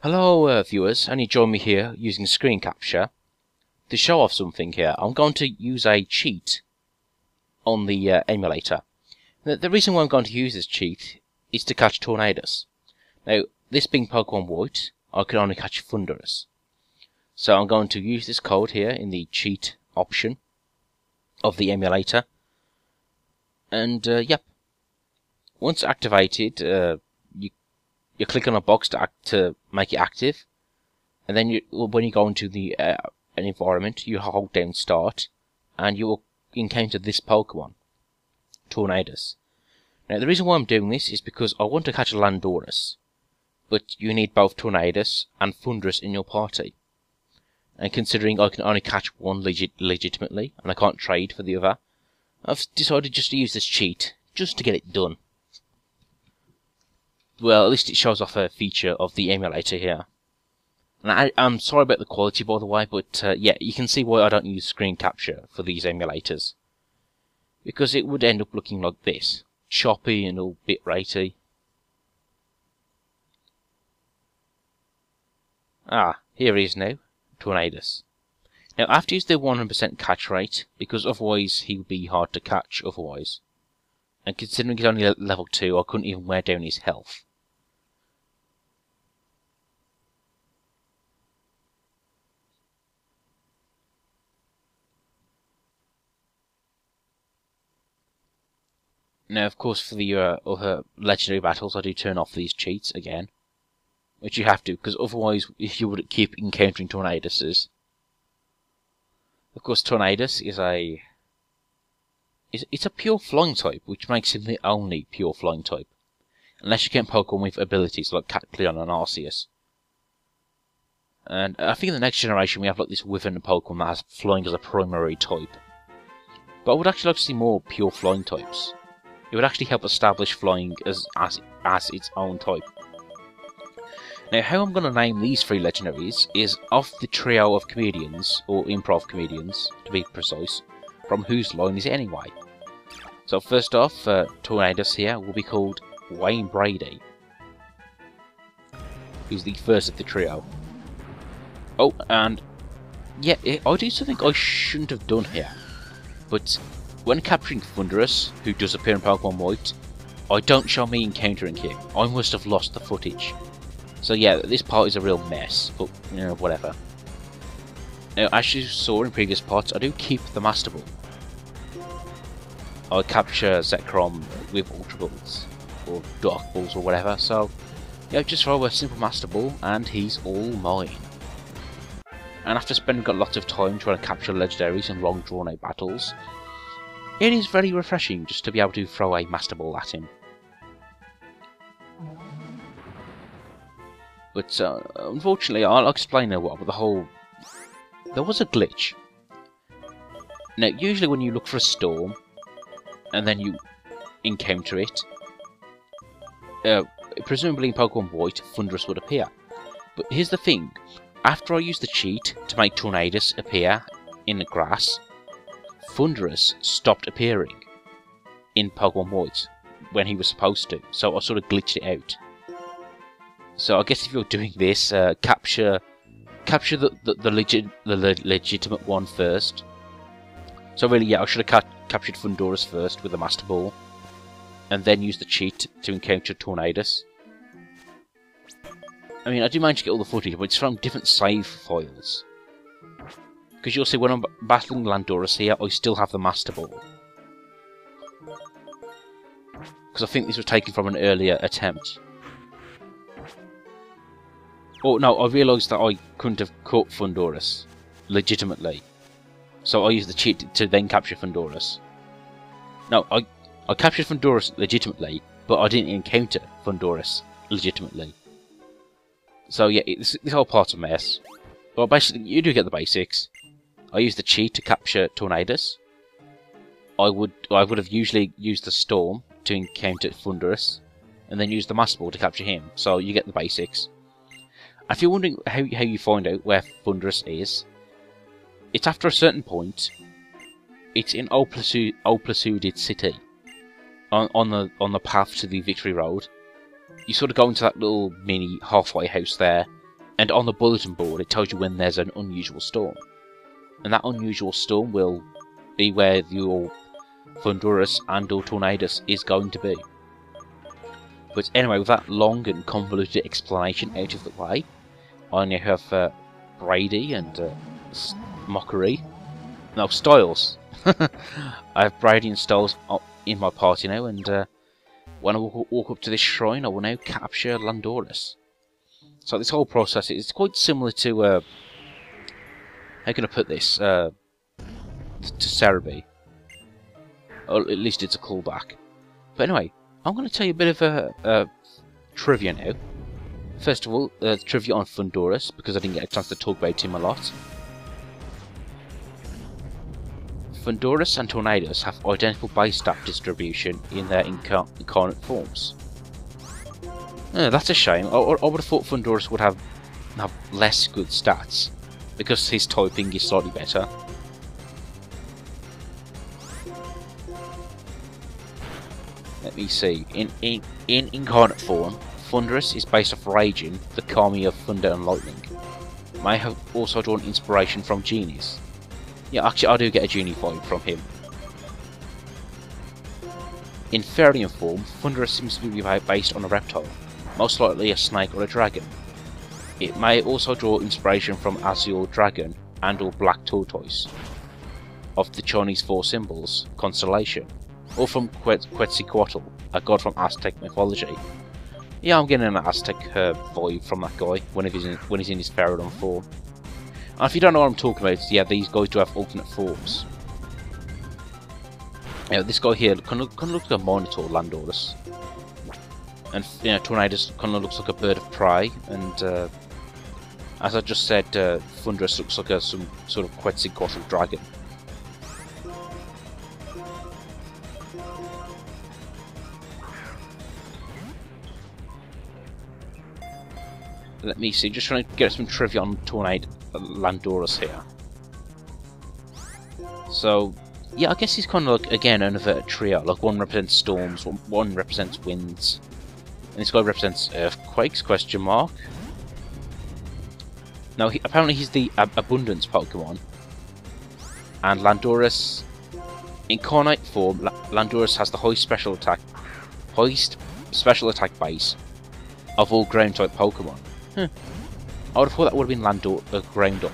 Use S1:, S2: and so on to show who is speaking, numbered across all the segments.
S1: Hello viewers, and you join me here using screen capture to show off something here. I'm going to use a cheat on the emulator. The reason why I'm going to use this cheat is to catch tornadoes. Now, this being Pokemon White, I can only catch Thunderous. So I'm going to use this code here in the cheat option of the emulator. And yep, once activated, you click on a box to make it active, and then when you go into the an environment, you hold down Start, and you will encounter this Pokemon, Tornadus. Now, the reason why I'm doing this is because I want to catch a Landorus, but you need both Tornadus and Thunderous in your party. And considering I can only catch one legitimately, and I can't trade for the other, I've decided just to use this cheat, just to get it done. Well, at least it shows off a feature of the emulator here. And I'm sorry about the quality, by the way, but yeah, you can see why I don't use screen capture for these emulators. Because it would end up looking like this. Choppy and all bit-ratey. Ah, here he is now. Tornadus. Now, I have to use the 100% catch rate, because otherwise he would be hard to catch otherwise. And considering he's only level 2, I couldn't even wear down his health. Now, of course, for the other legendary battles, I do turn off these cheats again. Which you have to, because otherwise you would keep encountering Tornaduses. Of course, Tornadus is it's a pure flying type, which makes him the only pure flying type. Unless you get Pokemon with abilities like Catcleon and Arceus. And I think in the next generation we have like this Wyvern Pokemon that has flying as a primary type. But I would actually like to see more pure flying types. It would actually help establish flying as its own type. Now, how I'm going to name these three legendaries is of the trio of comedians, or improv comedians, to be precise, from whose line is it anyway? So first off, Tornadus here will be called Wayne Brady, who's the first of the trio. Oh, and yeah, I do something I shouldn't have done here, but when capturing Thunderous, who does appear in Pokemon White, I don't show me encountering him. I must have lost the footage. So yeah, this part is a real mess, but you know, whatever. Now, as you saw in previous parts, I do keep the Master Ball. I capture Zekrom with Ultra Balls, or Dark Balls, or whatever, so yeah, just throw a simple Master Ball, and he's all mine. And after spending a lot of time trying to capture legendaries in long drawn out battles, it is very refreshing just to be able to throw a Master Ball at him. But unfortunately, I'll explain now what, but there was a glitch. Now, usually when you look for a storm, and then you encounter it, presumably in Pokemon White, Thunderous would appear. But here's the thing, after I used the cheat to make Tornadus appear in the grass, Thunderous stopped appearing in Pokemon White when he was supposed to, so I sort of glitched it out. So I guess if you're doing this, capture the legitimate one first. So really, yeah, I should have captured Thunderous first with the Master Ball, and then use the cheat to encounter Tornadus. I mean, I do manage to get all the footage, but it's from different save files. Because you'll see when I'm battling Landorus here, I still have the Master Ball. Because I think this was taken from an earlier attempt. Oh no, I realised that I couldn't have caught Thunderous legitimately. So I used the cheat to then capture Thunderous. No, I captured Thunderous legitimately, but I didn't encounter Thunderous legitimately. So yeah, this whole part's a mess. But basically, you do get the basics. I used the cheat to capture Tornadus. I would have usually used the Storm to encounter Thunderous, and then use the Master Ball to capture him. So you get the basics. If you're wondering how you find out where Thunderous is, it's after a certain point. It's in Oplasudid City, on the path to the Victory Road. You sort of go into that little mini halfway house there, And on the bulletin board, it tells you when there's an unusual storm. And that unusual storm will be where your Thunderous and or Tornadus is going to be. But anyway, with that long and convoluted explanation out of the way, I now have Brady and Mockery. No, Styles. I have Brady and Styles in my party now, and when I walk up to this shrine, I will now capture Landorus. So this whole process is quite similar to, how can I put this, to Cerebi. Or at least it's a callback. But anyway, I'm going to tell you a bit of trivia now. First of all, trivia on Thunderous, because I didn't get a chance to talk about him a lot. Thunderous and Tornadus have identical base stat distribution in their incarnate forms. That's a shame. I would have thought Thunderous would have less good stats, because his typing is slightly better. Let me see. In incarnate form, Thunderous is based off Raging, the kami of thunder and lightning. May have also drawn inspiration from genies. Yeah, actually I do get a genie vibe from him. In Fairy form, Thunderous seems to be based on a reptile, most likely a snake or a dragon. It may also draw inspiration from Azure Dragon and or Black Tortoise, of the Chinese 4 symbols, constellation, or from Quetzalcoatl, a god from Aztec mythology. Yeah, I'm getting an Aztec vibe from that guy when he's in his Pharaoh form. And if you don't know what I'm talking about, yeah, these guys do have alternate forms. Yeah, this guy here kind of looks like a Minotaur Landorus, and you know, Tornadus kind of looks like a bird of prey, and as I just said, Thunderous looks like some sort of Quetzalcoatl dragon. Let me see, just trying to get some trivia on Landorus here. So, yeah, I guess he's kind of like, again, another trio. Like, one represents storms, one represents winds, and this guy represents earthquakes, question mark. Now, apparently he's the abundance Pokemon. And Landorus, incarnate form, Landorus has the highest special attack base of all ground type Pokemon. I would have thought that would have been Groundon.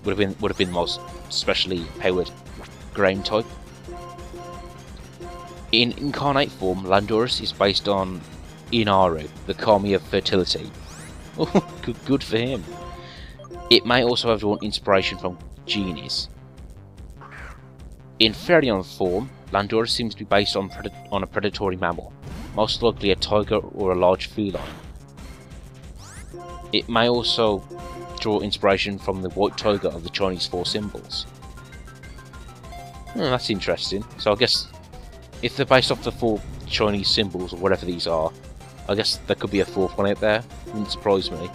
S1: Would have been the most specially powered ground type. In incarnate form, Landorus is based on Inaru, the kami of fertility. Oh, good for him. It may also have drawn inspiration from genies. In Fairy form, Landorus seems to be based on a predatory mammal, most likely a tiger or a large feline. It may also draw inspiration from the white tiger of the Chinese 4 symbols. That's interesting. So I guess if they're based off the 4 Chinese symbols or whatever these are, I guess there could be a 4th one out there. Wouldn't surprise me.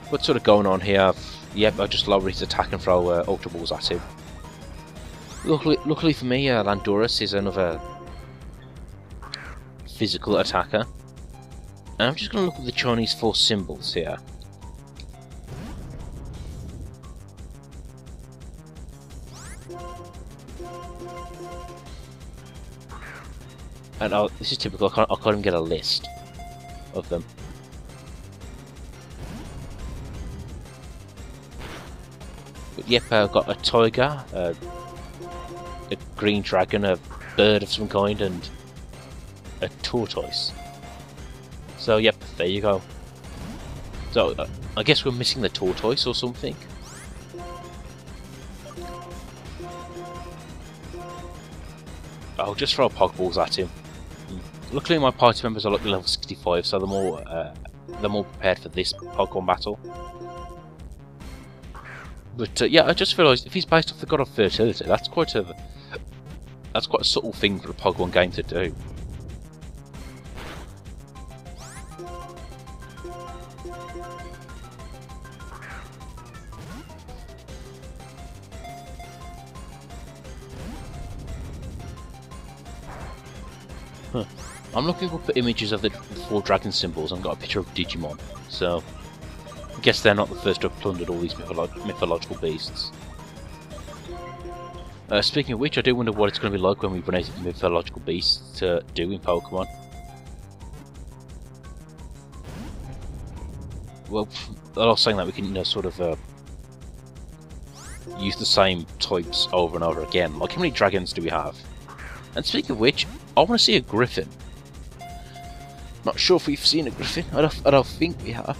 S1: What's sort of going on here? Yep, I just lower his attack and throw Ultra Balls at him. Luckily for me, Landorus is another physical attacker. And I'm just going to look at the Chinese 4 symbols here. And this is typical, I can't even get a list of them. But yep, I've got a tiger, a green dragon, a bird of some kind, and a tortoise. So yep, there you go. So I guess we're missing the tortoise or something. I'll just throw Pokeballs at him. Luckily my party members are like level 65, so they're more prepared for this Pokemon battle. But yeah, I just realised if he's based off the god of fertility, that's quite a subtle thing for a Pokemon game to do. I'm looking up for images of the 4 dragon symbols and got a picture of Digimon, so I guess they're not the first to have plundered all these mythological beasts. Speaking of which, I do wonder what it's going to be like when we run out of mythological beasts to do in Pokemon. Well, I was saying that we can, you know, sort of use the same types over and over again. Like, how many dragons do we have? And speaking of which, I want to see a griffin. Not sure if we've seen a griffin. I don't think we have.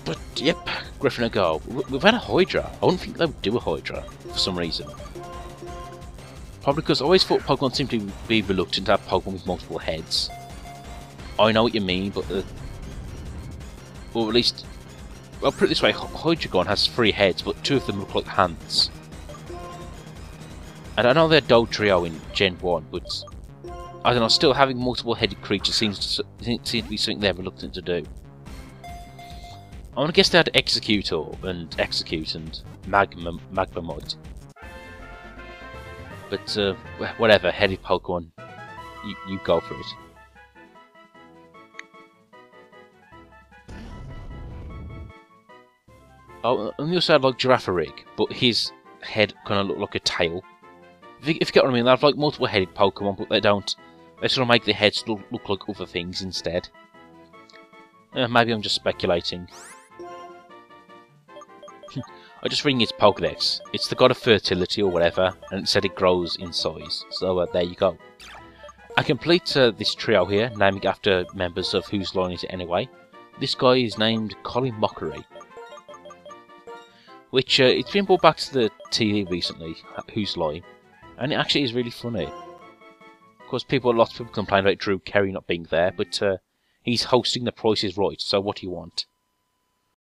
S1: But yep, griffin a go. We've had a Hydra. I wouldn't think they would do a Hydra for some reason. Probably because I always thought Pokemon seem to be reluctant to have Pokemon with multiple heads. I know what you mean, but or at least, well, put it this way: Hydreigon has 3 heads, but 2 of them look like hands. And I know they're Trio in Gen 1, but I don't know. Still, having multiple-headed creatures seems to be something they're reluctant to do. I want to guess they had Executor and Execute and Magmamod. But whatever, headed Pokemon, you go for it. Oh, on the other side, like Girafarig, but his head kind of looked like a tail. If you get what I mean, they have like multiple-headed Pokemon, but they don't. They sort of make their heads look like other things instead. Maybe I'm just speculating. I just reading its Pokédex. It's the god of fertility or whatever, and it said it grows in size. So there you go. I complete this trio here, naming after members of Whose Line Is It Anyway. This guy is named Colin Mockery. Which, it's been brought back to the TV recently, Whose Line, and it actually is really funny. Of course, lots of people complain about Drew Carey not being there, but he's hosting The Price Is Right, so what do you want?